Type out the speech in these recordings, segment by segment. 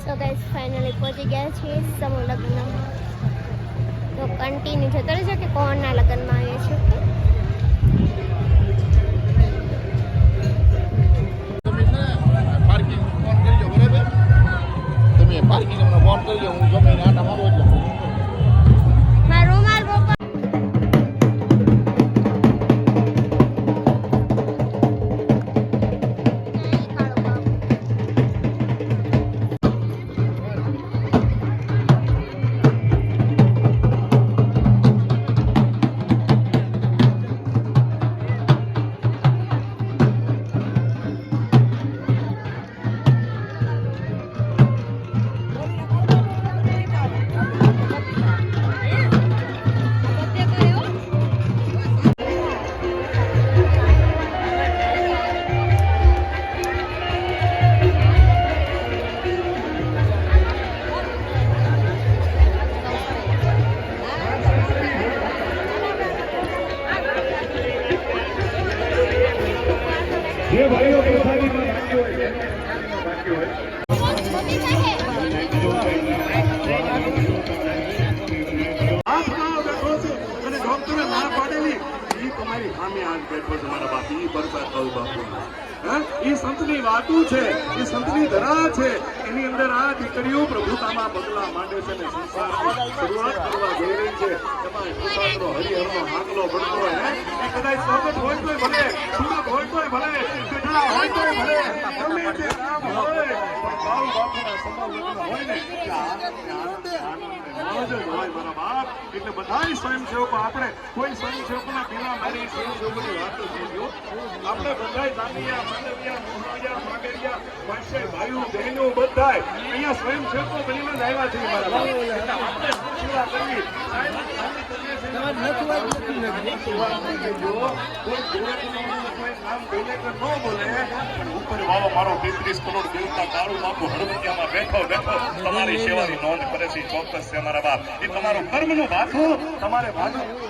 તો guys finally પહોંચી ગયા છીએ સમૂહ લગ્ન. તો કન્ટિન્યુ જતો રહેજો કે કોણના લગ્નમાં આવીએ છીએ. પાર્કિંગ ફોન કરજો, હું ગમે આટા મારો એટલે મારો રૂમાલ પપ્પા ये भाइयों के शादी में बाकी હોય આપનો બેઠો છે અને ડોક્ટરે ના પાડેલી ઈ તમારી સામે આજ બેઠો છે મારા બાપ ઈ બરકત કહું બાપુ હા ઈ સંતની વાતું છે ઈ સંતની ધરા છે એની અંદર આ દીકરીઓ પ્રભુતામાં પગલા માંડે છે ને સંસારની શરૂઆત કરવા જઈ રહી છે એમાં સંસારનો હરિહરનો હાકલો પડતો હોય હે એ કદાચ સ્વાગત હોય તોય ભલે સુરત હોય તોય ભલે કેટલા હોય તોય ભલે ગમે તે નામ હોય પણ બાળુ બાપુના સમાન લગ્ન હોય ને હોય મારા બાપ એટલે બધાય સ્વયંસેવકો આપણે કોઈ સ્વયંસેવકોના બિના મારી સ્વયંસેવકોની વાત થઈ ગયો આપણે બધાય જામિયા માંડવિયા મોહાવિયા માંડવિયા વાંસે ભાઈઓ બહેનો બધાય અહીંયા સ્વયંસેવકો બનીને જ આવ્યા છે મારા બાપ એટલે આપણે સેવા કરવી મારો 33 કરોડ દેવતા કાળુ બાપુ હળવદિયામાં બેઠો તમારી સેવાની નોંધ કરે છે ચોક્કસ છે મારા બાપ એ તમારું કર્મનું ભાથું તમારે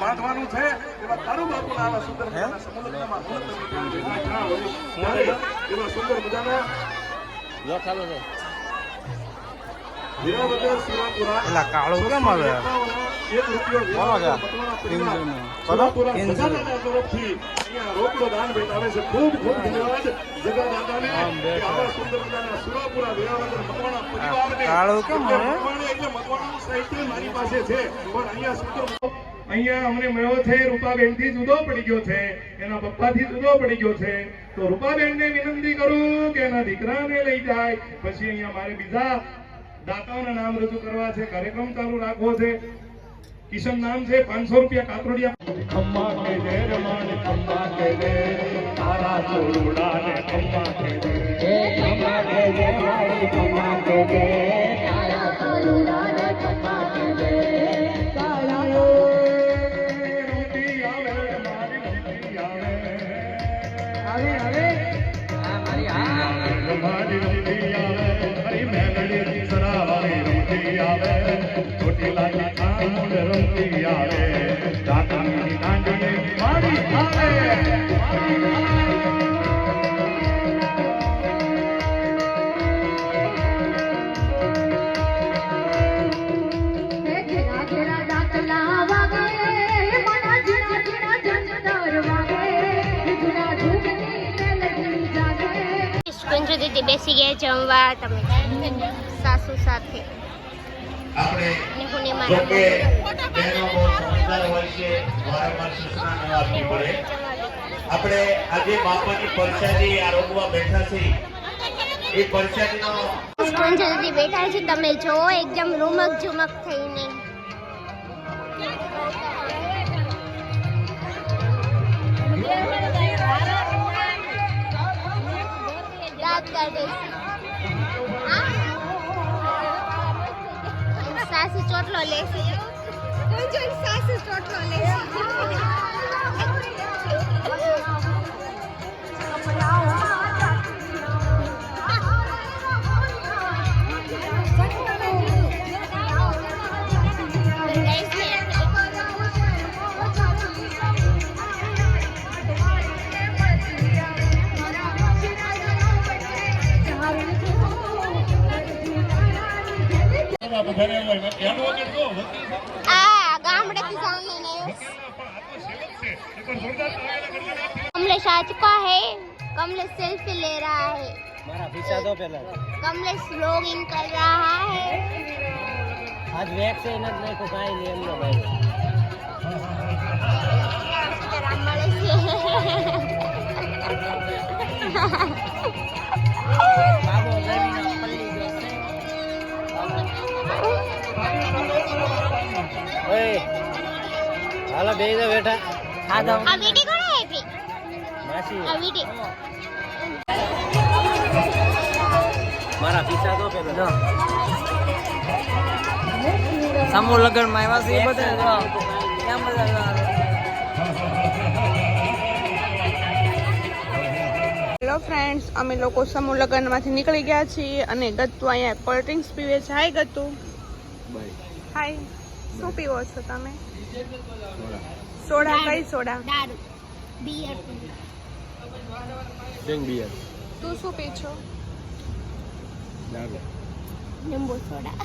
બાંધવાનું છે એવા કાળુ બાપુના આવા સુંદર મજાના સમુદ્રમાં એવા સુંદર મજાના એલા કાળો કેમ આવે રોકડો દાન ભેટ આવે છે ખૂબ ખૂબ ધન્યવાદ જગા દાદાને આવા સુંદર મજાના સુરાપુરા વેરાવદર મકવાણા પરિવારને કાળો કેમ આવે એટલે મકવાણાનું સાહિત્ય મારી પાસે છે પણ અહીંયા સુંદર અહીંયા અમને મળ્યો છે રૂપાબેન થી જુદો પડી ગયો છે એના પપ્પા થી જુદો પડી ગયો છે તો રૂપાબેન ને વિનંતી કરું કે એના દીકરાને લઈ જાય પછી અહીંયા મારે બીજા દાતાઓના નામ રજૂ કરવા છે કાર્યક્રમ ચાલુ રાખવો છે કિશન નામ છે 500 રૂપિયા કાતરોડિયા ખમ્મા કે જય રમણ ખમ્મા કે જય તારા ચોરુડા ને ખમ્મા કે જય ખમ્મા કે જય મારી ખમ્મા કે જય તારા ચોરુડા ને ખમ્મા કે જય કાળાયો રૂટી આવે મારી રૂટી આવે આવે આ મારી મારી રૂટી આવે હરી મેલડી સરાવાળી રૂટી આવે છોટી લાલી આંડ રમતી આવે દાદાની દાંડી મારી આવે દીદી બેસી ગયા જમવા તમે સાસુ સાથે આપણે જોકે બહેનો બહુ સમજદાર હોય છે વારંવાર સૂચના ન આપવી પડે આપણે આજે બાપાની પરસાદી આરોગવા બેઠા છે એ પરસાદીનો દીદી બેઠા છે તમે જો એકદમ રૂમક ઝુમક થઈને સાસુ ચોટલો લેશે કોઈ જોઈ સાસુ ચોટલો લેશે તમે બધાને હોય એનો વગર જો વકીલ આ ગામડેથી જાણ લઈને कमलेश आ चुका है कमलेश सेल्फी ले रहा है મારા પીછા तो पहला कमलेश व्लॉगिंग कर रहा है आज वैक्सीन જ નહીં તો કાઈ નહીં એમનો ભાઈ સીતારામ મળે છે બાબો લઈને પલ્લી બેસે ઓય હાલો બેહી જા બેઠા આ દો આ વીટી કોણ હે ભી માસી આ વીટી મારા પીછા તો પેલો સમૂહ લગન માં આવ્યા છે એ બધા કેમ બધા હેલો ફ્રેન્ડ્સ, અમે લોકો સમૂહ લગ્નમાંથી નીકળી ગયા છીએ અને ગત્તુ અહીંયા કોલ્ડ ડ્રિંક્સ પીવે છે. હાય ગત્તુ. હાય. શું પીવો છો તમે? સોડા. કઈ સોડા? દારૂ બિયર તું શું પી છો? લીંબુ સોડા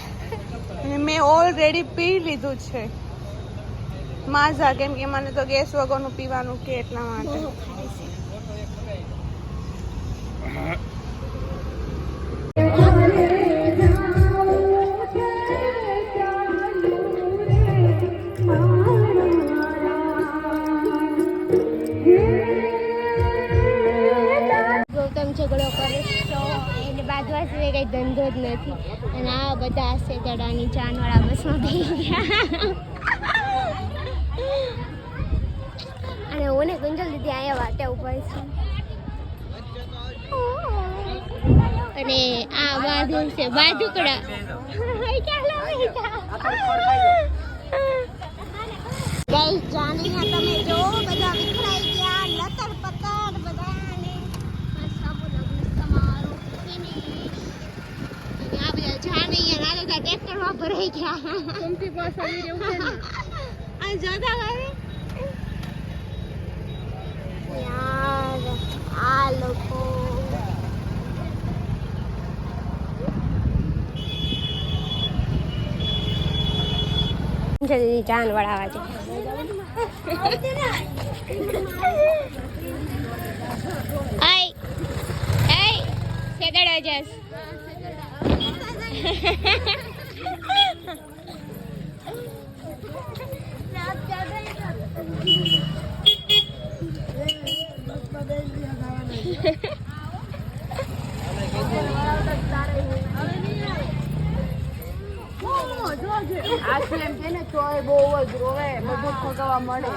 અને મેં ઓલરેડી પી લીધું છે માઝા, કેમ કે મને તો ગેસ વગરનું પીવાનું કે એટલા માટે. ગૌતમ ઝઘડો કરે તો એને બાજવા સિવાય કઈ ધંધો જ નથી અને આ બધા સેતડાની જાનવાળા બસમાં બેસી ગયા અને ઓને ગુંજલ દીદી અહીંયા વાટે ઉભા છે અને આ બાજુ છે બાજુકડા ચાલો ગાઈસ જાનીના તમે જો બધા વિખરાઈ ગયા લતર પતર બધાને સાબુ લગ્ન સમારોહ ફિનિશ અને આ બધા જાની અને આ બધા ટ્રેક્ટરમાં ભરાઈ ગયા કમથી પાછા વિડિયો ઉતારે આ જોતા કરે યાર આ લોકો જલ્દી જાન વળાવા છે આય આય સેદડા જસ આ ફિલ્મ છે ને તોય બહુ જ રોવે, બધું ખોગવા મળે.